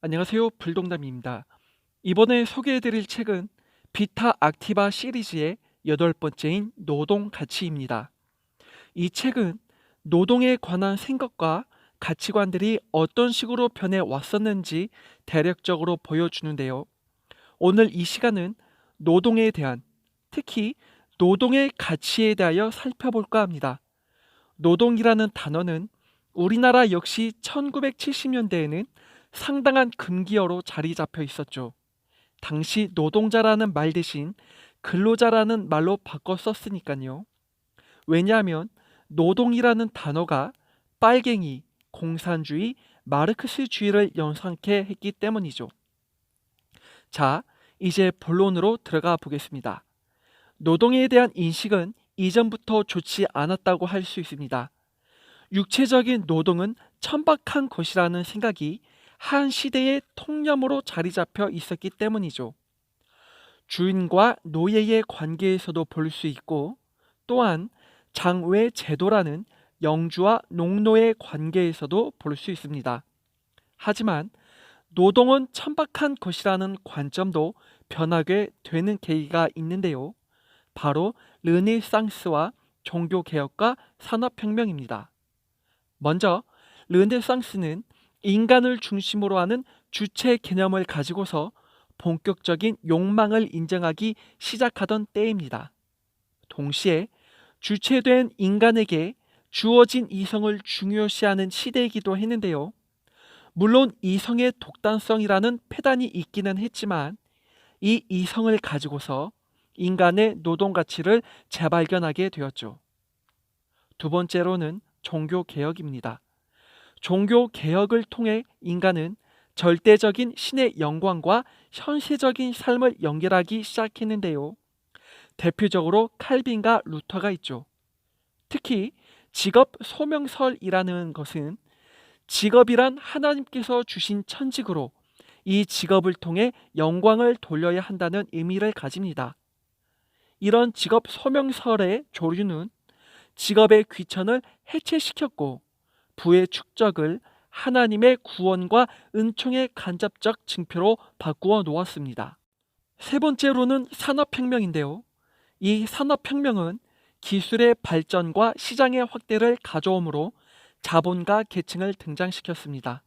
안녕하세요. 불동담입니다. 이번에 소개해드릴 책은 비타 악티바 시리즈의 8번째인 노동 가치입니다. 이 책은 노동에 관한 생각과 가치관들이 어떤 식으로 변해 왔었는지 대략적으로 보여주는데요. 오늘 이 시간은 노동에 대한, 특히 노동의 가치에 대하여 살펴볼까 합니다. 노동이라는 단어는 우리나라 역시 1970년대에는 상당한 금기어로 자리 잡혀 있었죠. 당시 노동자라는 말 대신 근로자라는 말로 바꿔 썼으니까요. 왜냐하면 노동이라는 단어가 빨갱이, 공산주의, 마르크스주의를 연상케 했기 때문이죠. 자, 이제 본론으로 들어가 보겠습니다. 노동에 대한 인식은 이전부터 좋지 않았다고 할 수 있습니다. 육체적인 노동은 천박한 것이라는 생각이 한 시대의 통념으로 자리 잡혀 있었기 때문이죠. 주인과 노예의 관계에서도 볼 수 있고, 또한 장외 제도라는 영주와 농노의 관계에서도 볼 수 있습니다. 하지만 노동은 천박한 것이라는 관점도 변하게 되는 계기가 있는데요. 바로 르네상스와 종교개혁과 산업혁명입니다. 먼저 르네상스는 인간을 중심으로 하는 주체 개념을 가지고서 본격적인 욕망을 인정하기 시작하던 때입니다. 동시에 주체된 인간에게 주어진 이성을 중요시하는 시대이기도 했는데요. 물론 이성의 독단성이라는 패단이 있기는 했지만 이 이성을 가지고서 인간의 노동 가치를 재발견하게 되었죠. 두 번째로는 종교개혁입니다. 종교개혁을 통해 인간은 절대적인 신의 영광과 현세적인 삶을 연결하기 시작했는데요. 대표적으로 칼빈과 루터가 있죠. 특히 직업 소명설이라는 것은 직업이란 하나님께서 주신 천직으로 이 직업을 통해 영광을 돌려야 한다는 의미를 가집니다. 이런 직업 소명설의 조류는 직업의 귀천을 해체시켰고 부의 축적을 하나님의 구원과 은총의 간접적 증표로 바꾸어 놓았습니다. 세 번째로는 산업혁명인데요. 이 산업혁명은 기술의 발전과 시장의 확대를 가져오므로 자본가 계층을 등장시켰습니다.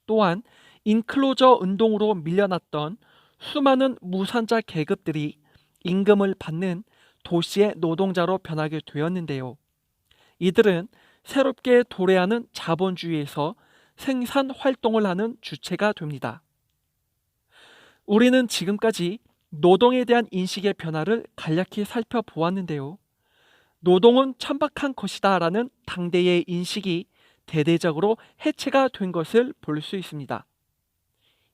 또한 인클로저 운동으로 밀려났던 수많은 무산자 계급들이 임금을 받는 도시의 노동자로 변하게 되었는데요. 이들은 새롭게 도래하는 자본주의에서 생산 활동을 하는 주체가 됩니다. 우리는 지금까지 노동에 대한 인식의 변화를 간략히 살펴보았는데요. 노동은 천박한 것이다 라는 당대의 인식이 대대적으로 해체가 된 것을 볼 수 있습니다.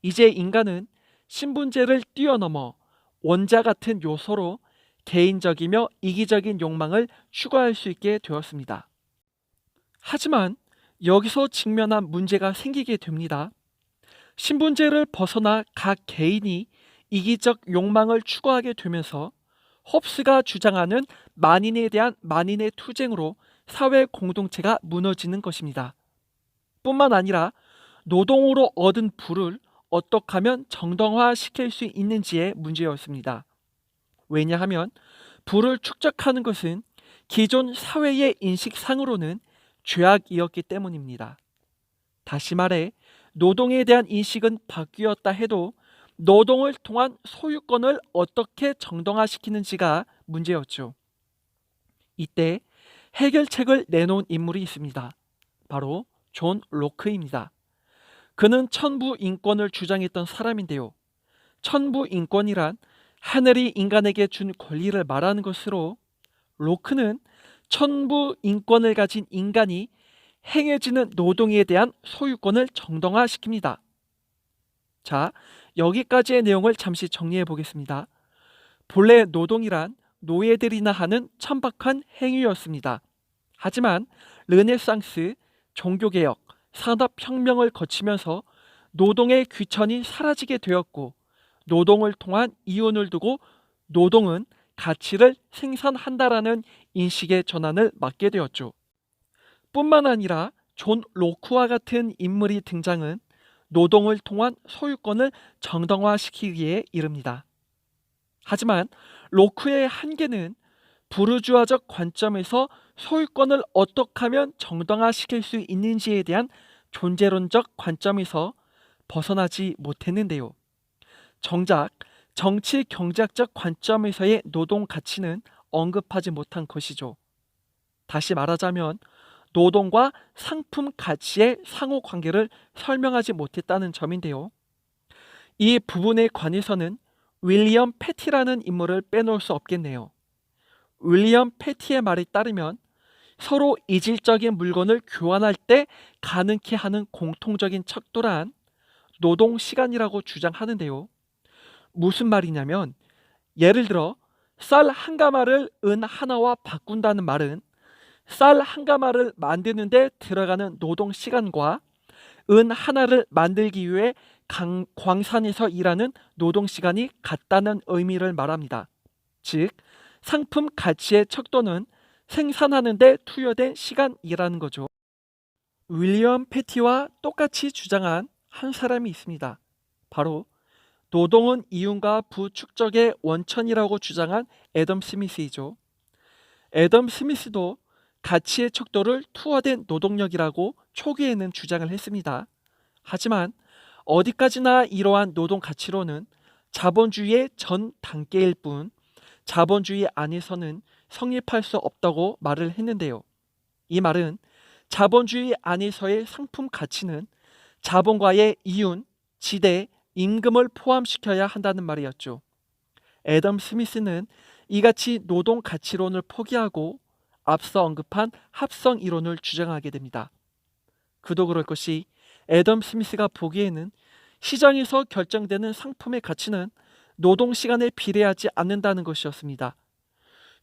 이제 인간은 신분제를 뛰어넘어 원자 같은 요소로 개인적이며 이기적인 욕망을 추구할 수 있게 되었습니다. 하지만 여기서 직면한 문제가 생기게 됩니다. 신분제를 벗어나 각 개인이 이기적 욕망을 추구하게 되면서 홉스가 주장하는 만인에 대한 만인의 투쟁으로 사회 공동체가 무너지는 것입니다. 뿐만 아니라 노동으로 얻은 부를 어떻게 하면 정당화시킬 수 있는지의 문제였습니다. 왜냐하면 부를 축적하는 것은 기존 사회의 인식상으로는 죄악이었기 때문입니다. 다시 말해 노동에 대한 인식은 바뀌었다 해도 노동을 통한 소유권을 어떻게 정당화시키는지가 문제였죠. 이때 해결책을 내놓은 인물이 있습니다. 바로 존 로크입니다. 그는 천부 인권을 주장했던 사람인데요. 천부 인권이란 하늘이 인간에게 준 권리를 말하는 것으로 로크는 천부 인권을 가진 인간이 행해지는 노동에 대한 소유권을 정당화시킵니다. 자, 여기까지의 내용을 잠시 정리해 보겠습니다. 본래 노동이란 노예들이나 하는 천박한 행위였습니다. 하지만 르네상스, 종교개혁, 산업혁명을 거치면서 노동의 귀천이 사라지게 되었고 노동을 통한 이윤을 두고 노동은 가치를 생산한다라는 인식의 전환을 맞게 되었죠. 뿐만 아니라 존 로크와 같은 인물이 등장은 노동을 통한 소유권을 정당화시키기에 이릅니다. 하지만 로크의 한계는 부르주아적 관점에서 소유권을 어떻게 하면 정당화시킬 수 있는지에 대한 존재론적 관점에서 벗어나지 못했는데요. 정작 정치 경제학적 관점에서의 노동 가치는 언급하지 못한 것이죠. 다시 말하자면 노동과 상품 가치의 상호 관계를 설명하지 못했다는 점인데요. 이 부분에 관해서는 윌리엄 패티라는 인물을 빼놓을 수 없겠네요. 윌리엄 패티의 말에 따르면 서로 이질적인 물건을 교환할 때 가능케 하는 공통적인 척도란 노동 시간이라고 주장하는데요. 무슨 말이냐면 예를 들어 쌀 한 가마를 은 하나와 바꾼다는 말은 쌀 한 가마를 만드는 데 들어가는 노동 시간과 은 하나를 만들기 위해 광산에서 일하는 노동 시간이 같다는 의미를 말합니다. 즉 상품 가치의 척도는 생산하는 데 투여된 시간이라는 거죠. 윌리엄 패티와 똑같이 주장한 한 사람이 있습니다. 바로 노동은 이윤과 부축적의 원천이라고 주장한 애덤 스미스이죠. 애덤 스미스도 가치의 척도를 투하된 노동력이라고 초기에는 주장을 했습니다. 하지만 어디까지나 이러한 노동 가치로는 자본주의의 전 단계일 뿐 자본주의 안에서는 성립할 수 없다고 말을 했는데요. 이 말은 자본주의 안에서의 상품 가치는 자본과의 이윤, 지대, 임금을 포함시켜야 한다는 말이었죠. 애덤 스미스는 이같이 노동 가치론을 포기하고 앞서 언급한 합성 이론을 주장하게 됩니다. 그도 그럴 것이 애덤 스미스가 보기에는 시장에서 결정되는 상품의 가치는 노동 시간에 비례하지 않는다는 것이었습니다.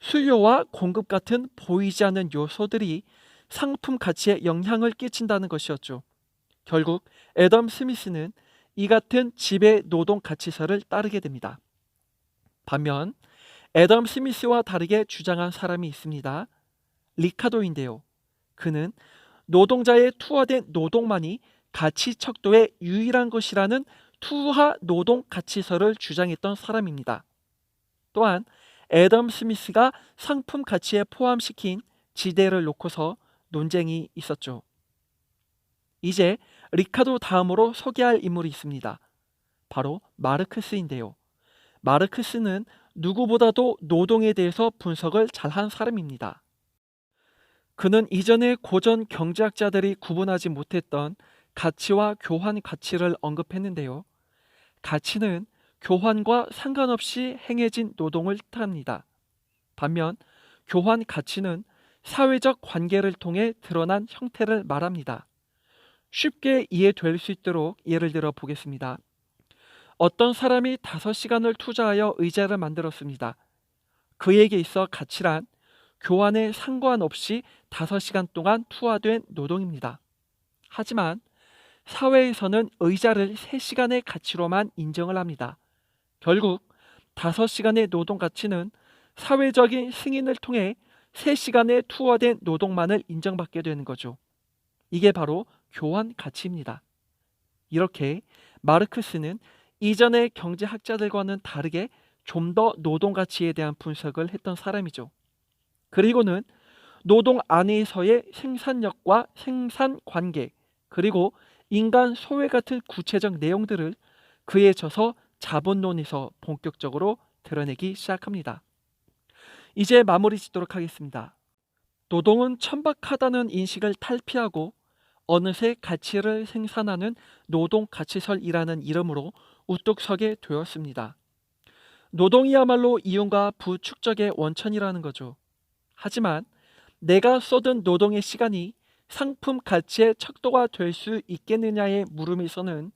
수요와 공급 같은 보이지 않는 요소들이 상품 가치에 영향을 끼친다는 것이었죠. 결국 애덤 스미스는 이 같은 지배 노동 가치설을 따르게 됩니다. 반면 애덤 스미스와 다르게 주장한 사람이 있습니다. 리카도인데요. 그는 노동자의 투하된 노동만이 가치 척도의 유일한 것이라는 투하 노동 가치설을 주장했던 사람입니다. 또한 애덤 스미스가 상품 가치에 포함시킨 지대를 놓고서 논쟁이 있었죠. 이제 리카도 다음으로 소개할 인물이 있습니다. 바로 마르크스인데요. 마르크스는 누구보다도 노동에 대해서 분석을 잘한 사람입니다. 그는 이전에 고전 경제학자들이 구분하지 못했던 가치와 교환 가치를 언급했는데요. 가치는 교환과 상관없이 행해진 노동을 뜻합니다. 반면 교환 가치는 사회적 관계를 통해 드러난 형태를 말합니다. 쉽게 이해될 수 있도록 예를 들어 보겠습니다. 어떤 사람이 5시간을 투자하여 의자를 만들었습니다. 그에게 있어 가치란 교환에 상관없이 5시간 동안 투하된 노동입니다. 하지만 사회에서는 의자를 3시간의 가치로만 인정을 합니다. 결국 5시간의 노동 가치는 사회적인 승인을 통해 3시간의 투하된 노동만을 인정받게 되는 거죠. 이게 바로 교환 가치입니다. 이렇게 마르크스는 이전의 경제학자들과는 다르게 좀 더 노동 가치에 대한 분석을 했던 사람이죠. 그리고는 노동 안에서의 생산력과 생산 관계, 그리고 인간 소외 같은 구체적 내용들을 그에 져서 자본론에서 본격적으로 드러내기 시작합니다. 이제 마무리 짓도록 하겠습니다. 노동은 천박하다는 인식을 탈피하고 어느새 가치를 생산하는 노동 가치설이라는 이름으로 우뚝 서게 되었습니다. 노동이야말로 이윤과 부축적의 원천이라는 거죠. 하지만 내가 쏟은 노동의 시간이 상품 가치의 척도가 될 수 있겠느냐의 물음에서는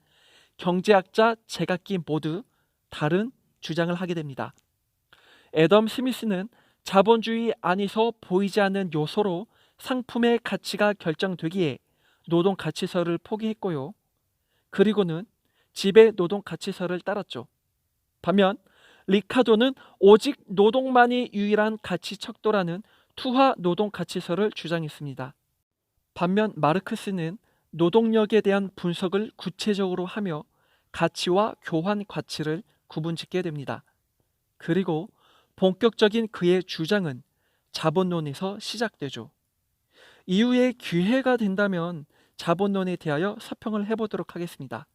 경제학자 제각기 모두 다른 주장을 하게 됩니다. 애덤 스미스는 자본주의 안에서 보이지 않는 요소로 상품의 가치가 결정되기에 노동 가치설을 포기했고요. 그리고는 지배 노동 가치설을 따랐죠. 반면 리카도는 오직 노동만이 유일한 가치 척도라는 투하 노동 가치설을 주장했습니다. 반면 마르크스는 노동력에 대한 분석을 구체적으로 하며 가치와 교환 가치를 구분짓게 됩니다. 그리고 본격적인 그의 주장은 자본론에서 시작되죠. 이후에 기회가 된다면 자본론에 대하여 서평을 해보도록 하겠습니다.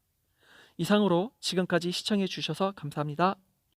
이상으로 지금까지 시청해 주셔서 감사합니다.